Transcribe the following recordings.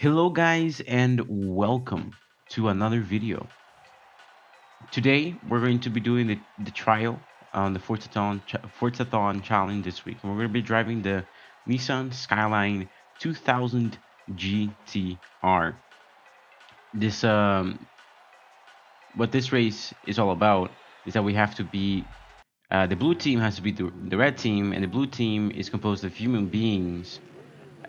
Hello guys and welcome to another video. Today we're going to be doing the trial on the Forzathon challenge this week. And we're going to be driving the Nissan Skyline 2000 GTR. This what this race is all about is that we have to be the blue team has to be the red team, and the blue team is composed of human beings,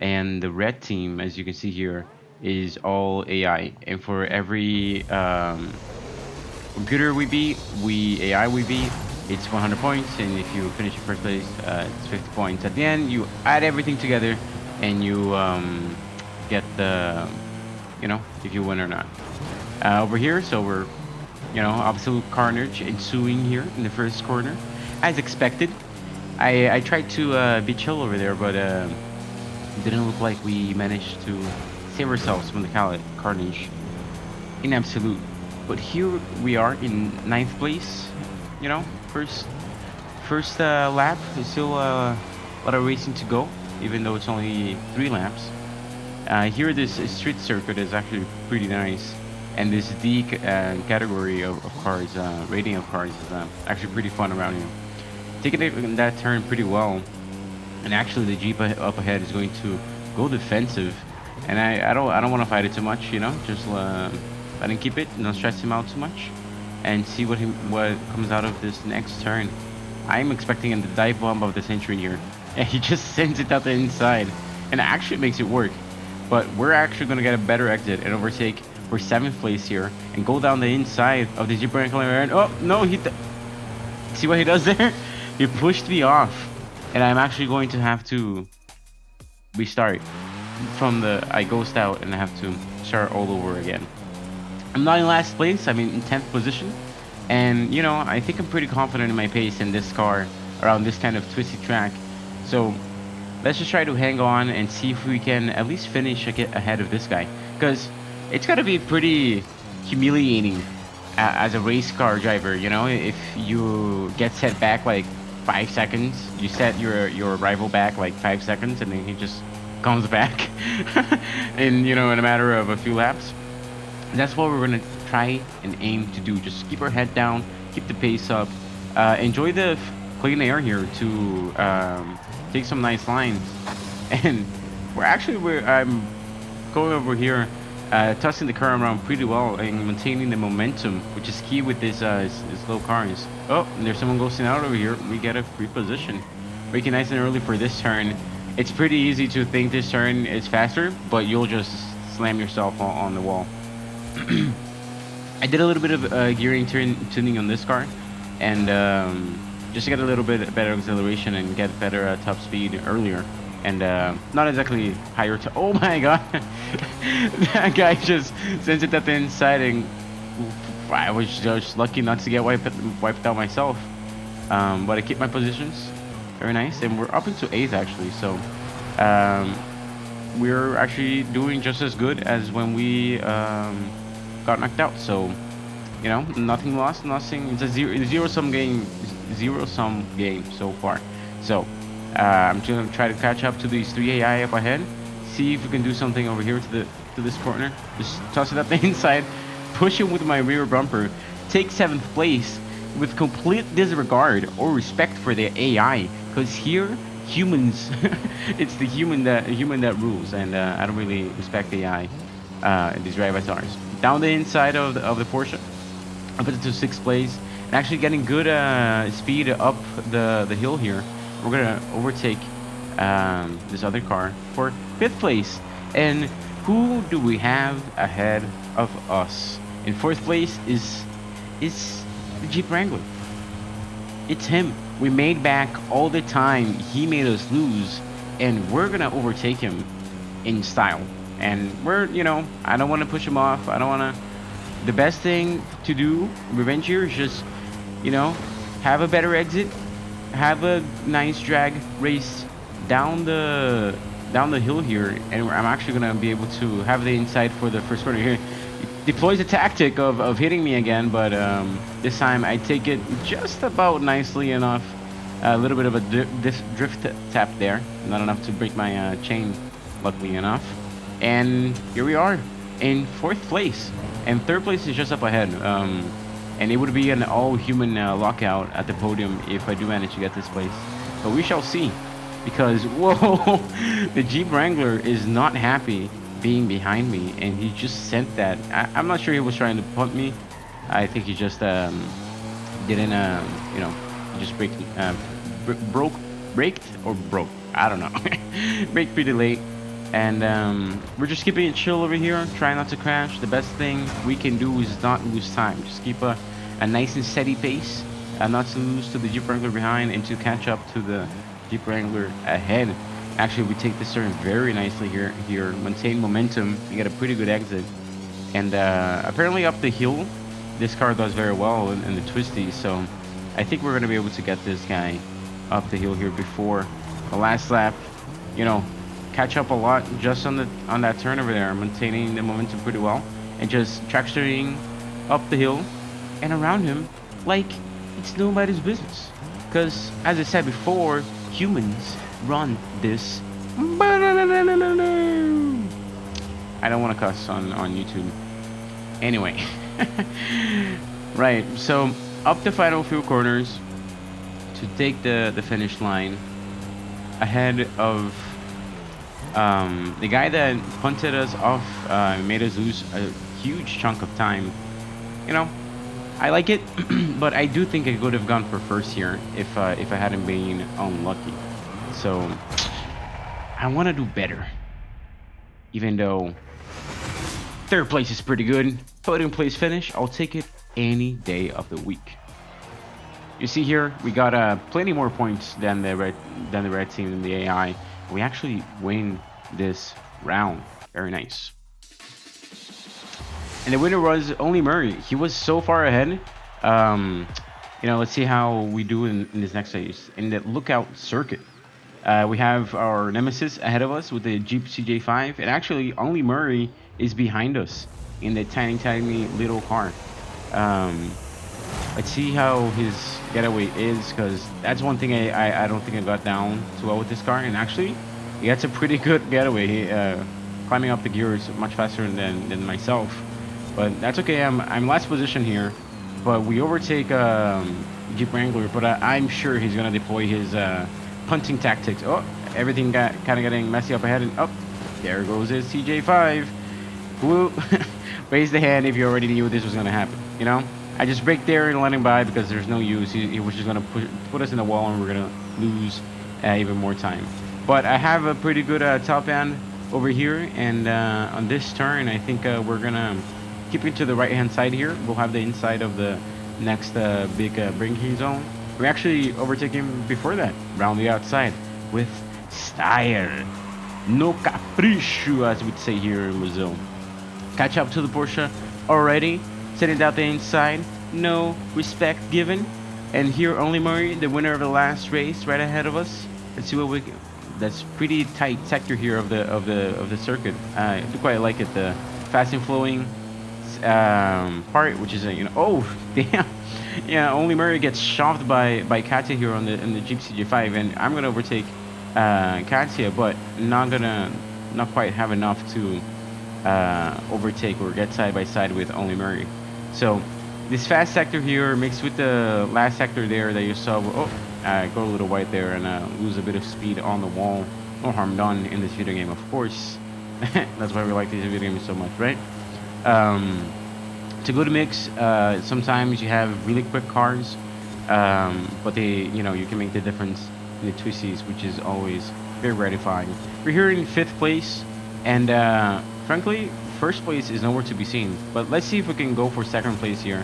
and the red team, as you can see here, is all AI. And for every computer we beat, AI we beat, it's 100 points. And if you finish in first place, it's 50 points. At the end, you add everything together, and you get the, if you win or not. Over here, so we're, absolute carnage ensuing here in the first corner, as expected. I tried to be chill over there, but didn't look like we managed to save ourselves from the carnage in absolute. But here we are in ninth place. First lap. There's still a lot of racing to go, even though it's only 3 laps. Here, this street circuit is actually pretty nice, and this D category of cars, rating of cars, is actually pretty fun around here. Taking that turn pretty well. And actually, the Jeep up ahead is going to go defensive, and I don't want to fight it too much, just let him keep it, don't stress him out too much, and see what comes out of this next turn. I'm expecting him to dive bomb of the century here, and he just sends it out the inside, and actually makes it work. But we're actually gonna get a better exit and overtake for 7th place here, and go down the inside of the Jeep Wrangler. And oh no, see what he does there? He pushed me off. And I'm actually going to have to restart from I ghost out, and I have to start all over again. I'm not in last place, I'm in 10th position. And, I think I'm pretty confident in my pace in this car around this kind of twisty track. So let's just try to hang on and see if we can at least finish ahead of this guy. Because it's got to be pretty humiliating as a race car driver, if you get set back like 5 seconds, you set your rival back like 5 seconds, and then he just comes back in in a matter of a few laps. That's what we're gonna try and aim to do. Just keep our head down, keep the pace up, enjoy the clean air here to take some nice lines. And I'm going over here, tossing the car around pretty well and maintaining the momentum, which is key with this slow cars. Oh, there's someone ghosting out over here. We get a free position. Braking nice and early for this turn. It's pretty easy to think this turn is faster, but you'll just slam yourself on the wall. I did a little bit of gearing tuning on this car, and just to get a little bit better acceleration and get better top speed earlier. And not exactly higher oh my god. That guy just sends it at the inside, and I was just lucky not to get wiped out myself. But I keep my positions very nice, and we're up into 8th actually. So we're actually doing just as good as when we got knocked out. So nothing lost, nothing. It's a zero sum game so far. So I'm just gonna try to catch up to these 3 AI up ahead. See if we can do something over here to this corner. Just toss it up the inside, push it with my rear bumper, take 7th place with complete disregard or respect for the AI. Because here, humans, it's the human that rules, and I don't really respect AI in these avatars. Down the inside of the Porsche, up into 6th place, and actually getting good speed up the hill here. We're gonna overtake this other car for 5th place. And who do we have ahead of us? In 4th place is the Jeep Wrangler. It's him. We made back all the time he made us lose, and we're gonna overtake him in style. And we're, I don't want to push him off. I don't want to. The best thing to do, revenge here, is just, have a better exit, have a nice drag race down the hill here, and I'm actually gonna be able to have the inside for the first corner here. He deploys a tactic of hitting me again, but this time I take it just about nicely enough. A little bit of a drift tap there, not enough to break my chain, luckily enough. And here we are in 4th place, and 3rd place is just up ahead. And it would be an all-human lockout at the podium if I do manage to get this place. But we shall see, because whoa, the Jeep Wrangler is not happy being behind me, and he just sent that. I'm not sure he was trying to punt me. I think he just didn't, you know, he just braked or broke. I don't know. Braked pretty late. And we're just keeping it chill over here, trying not to crash. The best thing we can do is not lose time. Just keep a nice and steady pace, not to lose to the Jeep Wrangler behind and to catch up to the Jeep Wrangler ahead. Actually, we take this turn very nicely here, maintain momentum, and get a pretty good exit. And apparently up the hill, this car does very well in the twisties, so I think we're going to be able to get this guy up the hill here before the last lap. You know, catch up a lot just on that turn over there, maintaining the momentum pretty well, and just tractoring up the hill and around him like it's nobody's business. Because as I said before, humans run this. I don't want to cuss on YouTube. Anyway, right. So up the final few corners to take the finish line ahead of the guy that punted us off, made us lose a huge chunk of time. You know, I like it, but I do think I could have gone for first here if I hadn't been unlucky. So I want to do better, even though 3rd place is pretty good. Podium place finish, I'll take it any day of the week. You see here, we got plenty more points than the red team and the AI. We actually win this round. Very nice. And the winner was only Murray. He was so far ahead. You know, let's see how we do in this next phase. In the lookout circuit, we have our nemesis ahead of us with the Jeep CJ5, and actually only Murray is behind us in the tiny little car. Let's see how his getaway is, because that's one thing I don't think I got down too well with this car. And actually, he gets a pretty good getaway. He, climbing up the gears much faster than myself. But that's okay. I'm last position here, but we overtake Jeep Wrangler. But I'm sure he's gonna deploy his punting tactics. Oh, everything got kind of getting messy up ahead, and up there goes his CJ5. Woo! Raise the hand if you already knew this was gonna happen. You know, I just braked there and let him by because there's no use. He was just gonna put us in the wall, and we're gonna lose even more time. But I have a pretty good top end over here, and on this turn, I think we're gonna keep it to the right-hand side here. We'll have the inside of the next big braking zone. We actually overtake him before that, round the outside with style. No capricho, as we'd say here in Brazil. Catch up to the Porsche already, sending out the inside. No respect given. And here only Murray, the winner of the last race, right ahead of us. Let's see what we. That's pretty tight sector here of the circuit. I do quite like it. The fast and flowing part, which is you know. Oh damn. Yeah, only Murray gets shoved by Katya here on the Jeep CJ5, and I'm gonna overtake Katya, but not quite have enough to overtake or get side by side with only Murray. So this fast sector here mixed with the last sector there that you saw. Oh, go a little wide there and lose a bit of speed on the wall. No harm done in this video game, of course. That's why we like these video games so much, right? It's a good mix. Sometimes you have really quick cars, but you can make the difference in the twisties, which is always very gratifying. We're here in 5th place, and frankly, 1st place is nowhere to be seen. But let's see if we can go for 2nd place here.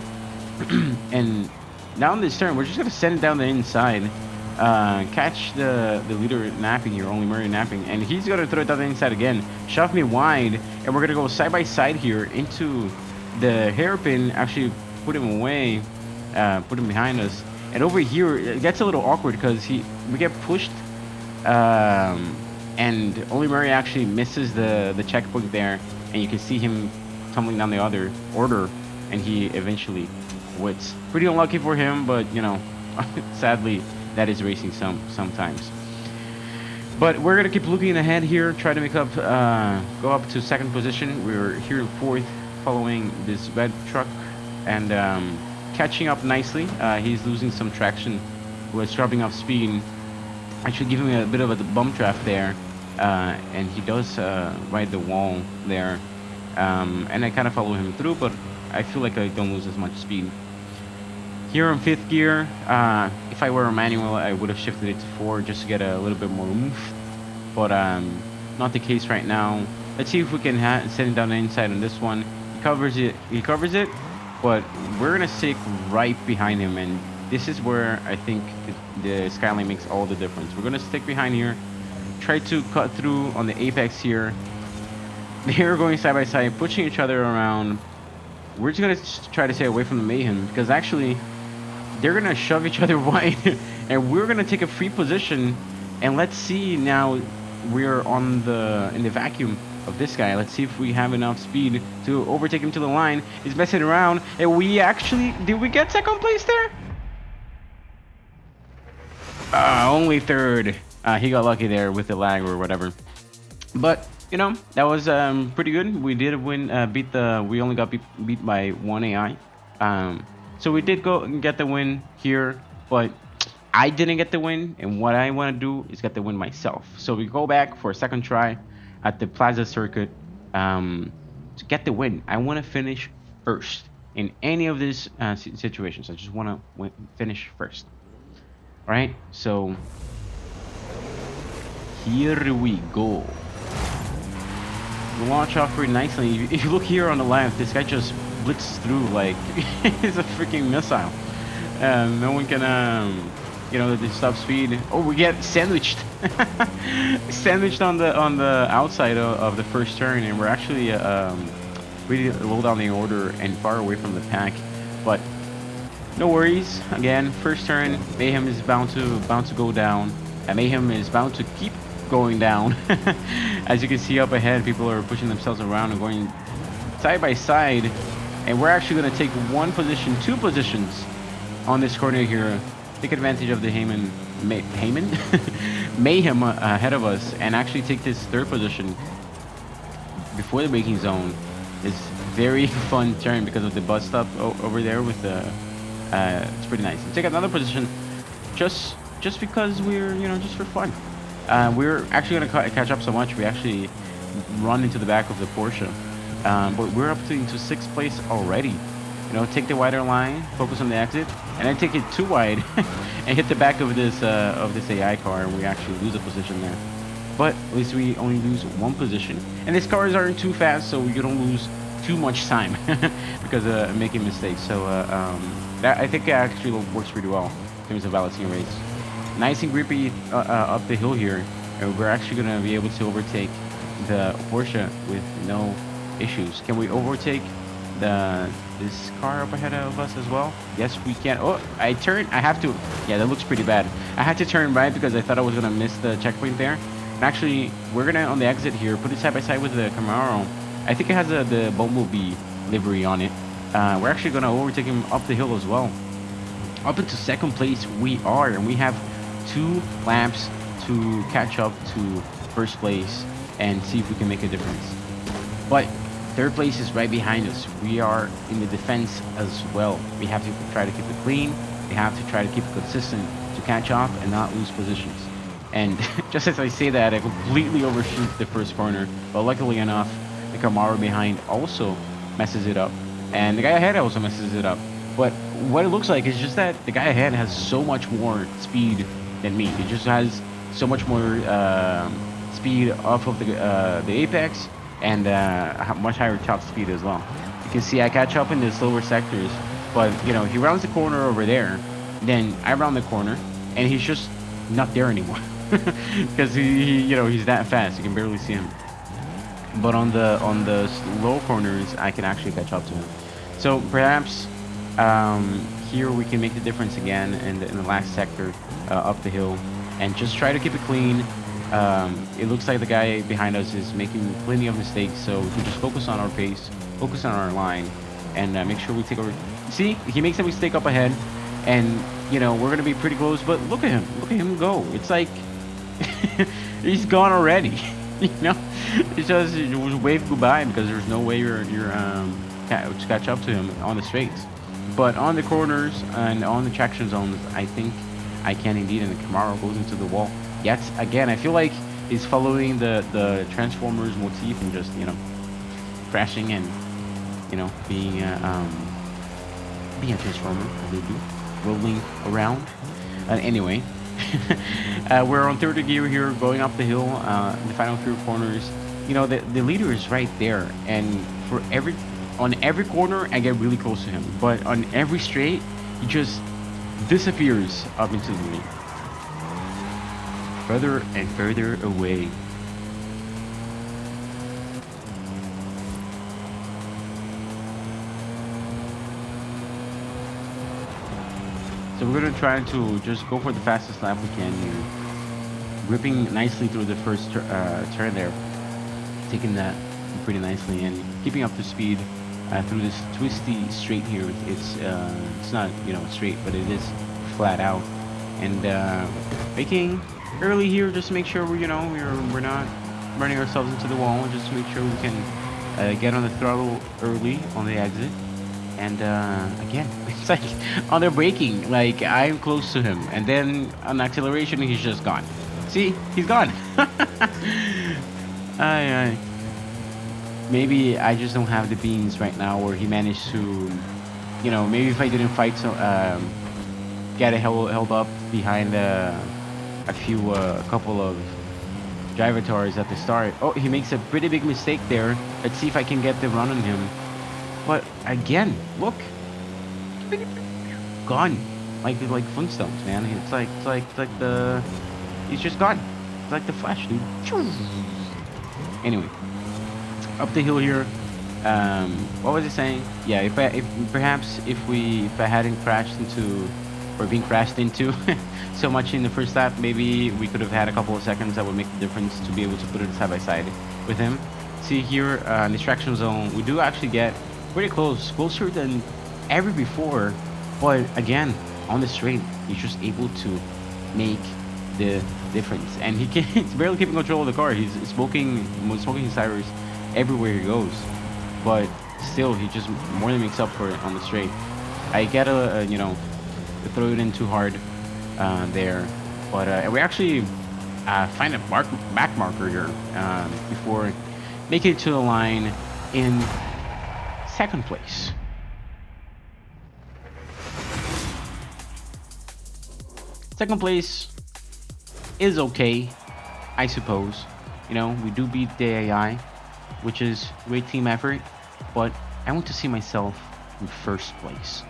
And down this turn, we're just gonna send it down the inside, catch the leader napping here, only Murray napping, and he's gonna throw it down the inside again, shove me wide, and we're gonna go side by side here into the hairpin, actually put him away, put him behind us. And over here, it gets a little awkward because we get pushed, and only Murray actually misses the checkpoint there, and you can see him tumbling down the other order, and he eventually quits. Pretty unlucky for him, but sadly, that is racing sometimes. But we're gonna keep looking ahead here, try to make up, go up to second position. We're here in fourth, following this red truck, and catching up nicely. He's losing some traction, was dropping off speed, actually giving me a bit of a bump draft there, and he does ride the wall there, and I kind of follow him through, but I feel like I don't lose as much speed. Here in fifth gear, if I were a manual, I would have shifted it to 4 just to get a little bit more oomph, but not the case right now. Let's see if we can send it down the inside on this one. He covers it, but we're gonna stick right behind him, and this is where I think the Skyline makes all the difference. We're gonna stick behind here, try to cut through on the apex here. They're going side by side, pushing each other around. We're just gonna try to stay away from the mayhem, because actually they're gonna shove each other wide, and we're gonna take a free position. And let's see now, we're in the vacuum of this guy. Let's see if we have enough speed to overtake him to the line. He's messing around, and we actually did we get second place there? Only third. He got lucky there with the lag or whatever. But you know, that was pretty good. We did win. We only got beat by 1 AI. So we did go and get the win here, but I didn't get the win, and what I want to do is get the win myself. So we go back for a second try at the Plaza circuit to get the win. I want to finish first in any of these situations. I just want to finish first. All right, so here we go. We launch off pretty nicely. If you look here on the left, this guy just blitzes through like it's a freaking missile. No one can, you know, they stop speed. Oh, we get sandwiched, sandwiched on the outside of the first turn, and we're actually really low down the order and far away from the pack. But no worries. Again, first turn, Mayhem is bound to go down, and Mayhem is bound to keep going down. As you can see up ahead, people are pushing themselves around and going side by side, and we're actually going to take two positions on this corner here, take advantage of the mayhem ahead of us, and actually take this third position before the braking zone. It's very fun turn because of the bus stop over there with the it's pretty nice. And take another position just because we're, you know, just for fun. We're actually going to catch up so much, we actually run into the back of the Porsche. But we're up into 6th place already. You know, take the wider line, focus on the exit, and then take it too wide and hit the back of this AI car, and we actually lose a position there. But at least we only lose 1 position. And these cars aren't too fast, so you don't lose too much time because of making mistakes. So that, I think, actually works pretty well in terms of balancing a race. Nice and grippy up the hill here, and we're actually going to be able to overtake the Porsche with no issues. Can we overtake this car up ahead of us as well? Yes, we can. Oh, I have to. Yeah, that looks pretty bad. I had to turn right because I thought I was going to miss the checkpoint there. And actually, we're going to, on the exit here, put it side by side with the Camaro. I think it has the Bumblebee livery on it. We're actually going to overtake him up the hill as well. Up into 2nd place we are, and we have 2 laps to catch up to 1st place and see if we can make a difference. But 3rd place is right behind us. We are in the defense as well. We have to try to keep it clean. We have to try to keep it consistent to catch up and not lose positions. And just as I say that, I completely overshoot the first corner. But luckily enough, the Camaro behind also messes it up. And the guy ahead also messes it up. But what it looks like is just that the guy ahead has so much more speed than me. He just has so much more speed off of the apex, and much higher top speed as well. You can see I catch up in the slower sectors, but you know, he rounds the corner over there, then I round the corner, and he's just not there anymore because he you know, he's that fast. You can barely see him. But on the low corners, I can actually catch up to him. So perhaps here we can make the difference again in the last sector up the hill, and just try to keep it clean. It looks like the guy behind us is making plenty of mistakes, so we just focus on our pace, focus on our line, and make sure we take over. See, he makes a mistake up ahead, and you know, we're gonna be pretty close, but look at him go. It's like He's gone already. You know, it's just wave goodbye because there's no way to catch up to him on the straights. But on the corners and on the traction zones, I think I can indeed, and the Camaro goes into the wall. Yet again, I feel like he's following the Transformers motif and just, you know, crashing and, you know, being a Transformer as they do, rolling around. Anyway, we're on third gear here, going up the hill, the final few corners. You know, the leader is right there, and on every corner, I get really close to him. But on every straight, he just disappears up into the lead. Further and further away. So we're gonna try to just go for the fastest lap we can here. Gripping nicely through the first turn there. Taking that pretty nicely and keeping up the speed through this twisty straight here. It's not, you know, straight, but it is flat out. And making early here just to make sure we're not running ourselves into the wall. Just to make sure we can get on the throttle early on the exit. And again, it's like on the braking, like I'm close to him, and then on acceleration, he's just gone. See, he's gone. Maybe I just don't have the beans right now, where he managed to, you know, maybe if I didn't fight, so get held up behind a couple of driver tires at the start. Oh, he makes a pretty big mistake there. Let's see if I can get the run on him. But again, look, gone, like Flintstones, man. It's like he's just gone. It's like the Flash, dude. Anyway, up the hill here. What was I saying? Yeah, if I hadn't crashed into or been crashed into so much in the first lap, maybe we could have had a couple of seconds that would make the difference to be able to put it side by side with him. See here, in the traction zone, we do actually get pretty closer than ever before, but again, on the straight, he's just able to make the difference, and he's barely keeping control of the car. He's smoking his tires everywhere he goes, but still, he just more than makes up for it on the straight. I get to throw it in too hard there, but we actually find a back marker here before making it to the line in second place. Second place is okay, I suppose. You know, we do beat the AI, which is great team effort, but I want to see myself in first place.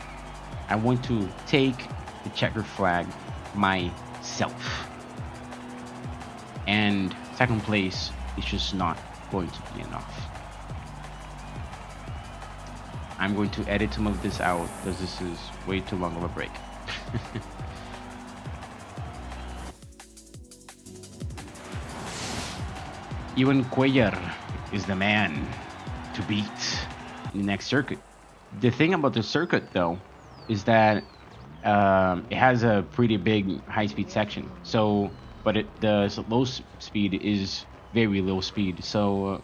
I want to take the checkered flag myself. And second place is just not going to be enough. I'm going to edit some of this out because this is way too long of a break. Ewan Cuellar is the man to beat in the next circuit. The thing about the circuit, though, is that it has a pretty big high-speed section. So, but the low speed is very low speed. So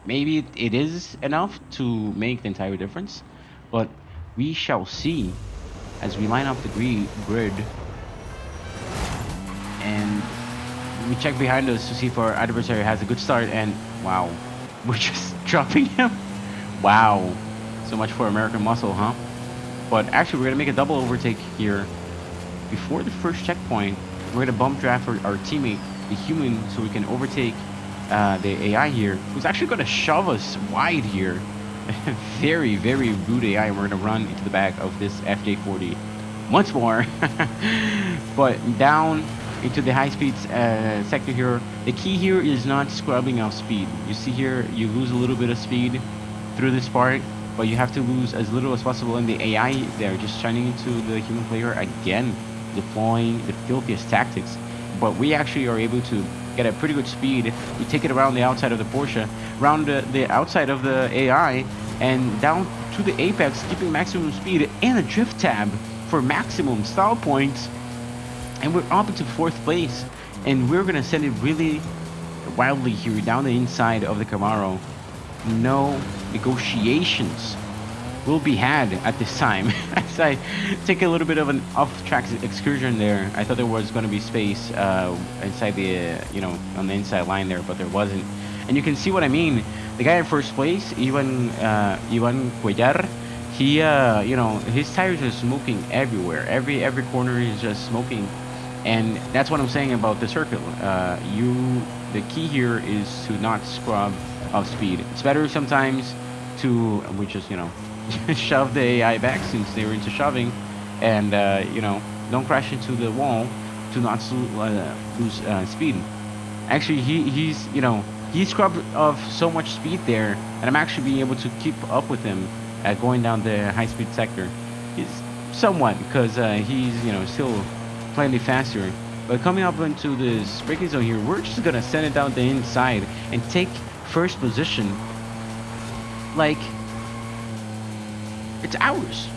maybe it is enough to make the entire difference, but we shall see as we line up the grid and we check behind us to see if our adversary has a good start, and wow, we're just dropping him. Wow, so much for American muscle, huh? But actually, we're gonna make a double overtake here before the first checkpoint. We're gonna bump draft our teammate, the human, so we can overtake the AI here, who's actually gonna shove us wide here. Very, very rude AI, and we're gonna run into the back of this FJ40 once more. But down into the high-speed sector here. The key here is not scrubbing off speed. You see here, you lose a little bit of speed through this part, but you have to lose as little as possible in the AI there, just shining into the human player again, deploying the filthiest tactics. But we actually are able to get a pretty good speed. We take it around the outside of the Porsche, around the outside of the AI, and down to the apex, keeping maximum speed and a drift tab for maximum style points. And we're up into fourth place and we're gonna send it really wildly here down the inside of the Camaro. No negotiations will be had at this time. As I take a little bit of an off-track excursion there, I thought there was going to be space inside the, on the inside line there, but there wasn't. And you can see what I mean. The guy in first place, Ivan Cuellar, he, his tires are smoking everywhere. Every corner is just smoking, and that's what I'm saying about the circuit. The key here is to not scrub off speed. It's better sometimes to, shove the AI back since they were into shoving, and don't crash into the wall to not lose speed. Actually, he scrubbed off so much speed there, and I'm actually being able to keep up with him going down the high-speed sector. He's somewhat, because he's still plenty faster. But coming up into this braking zone here, we're just gonna send it down the inside and take first position. Like, it's ours.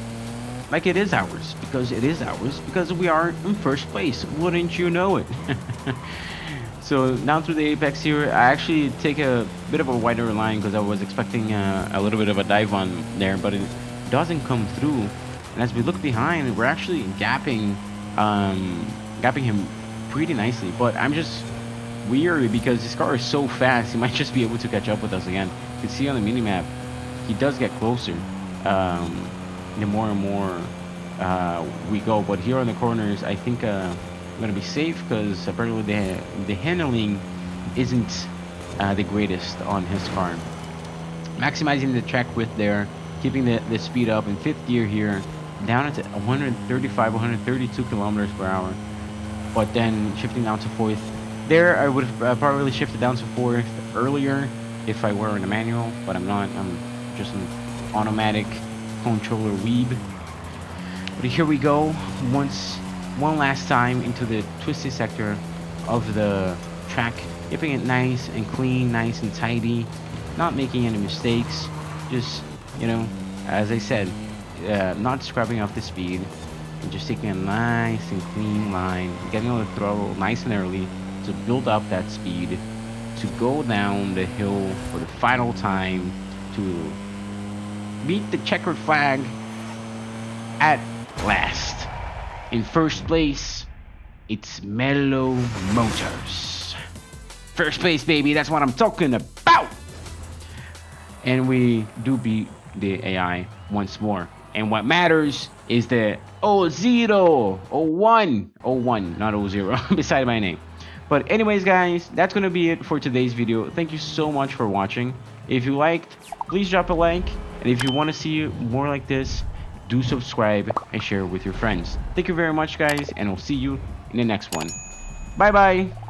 Like, it is ours. Because it is ours. Because we are in first place. Wouldn't you know it? So, down through the apex here, I actually take a bit of a wider line because I was expecting a little bit of a dive on there, but it doesn't come through. And as we look behind, we're actually gapping him pretty nicely. But I'm just weary because this car is so fast, he might just be able to catch up with us again. You can see on the minimap, he does get closer. The more and more we go, but here on the corners, I think I'm gonna be safe because apparently the handling isn't the greatest on his car. Maximizing the track width there, keeping the speed up in fifth gear here, down at 135, 132 kilometers per hour, but then shifting down to fourth. There, I would have probably shifted down to fourth earlier if I were in a manual, but I'm not. I'm just an automatic controller weeb. But here we go, one last time into the twisty sector of the track, keeping it nice and clean, nice and tidy, not making any mistakes, just, as I said, not scrubbing off the speed, and just taking a nice and clean line, getting on the throttle nice and early to build up that speed, to go down the hill for the final time, to beat the checkered flag at last. In first place, it's Mellow Motors. First place, baby, that's what I'm talking about. And we do beat the AI once more. And what matters is the 01, not 00, beside my name. But anyways, guys, that's gonna be it for today's video. Thank you so much for watching. If you liked, please drop a like. And if you want to see more like this, do subscribe and share with your friends. Thank you very much, guys, and I'll see you in the next one. Bye bye.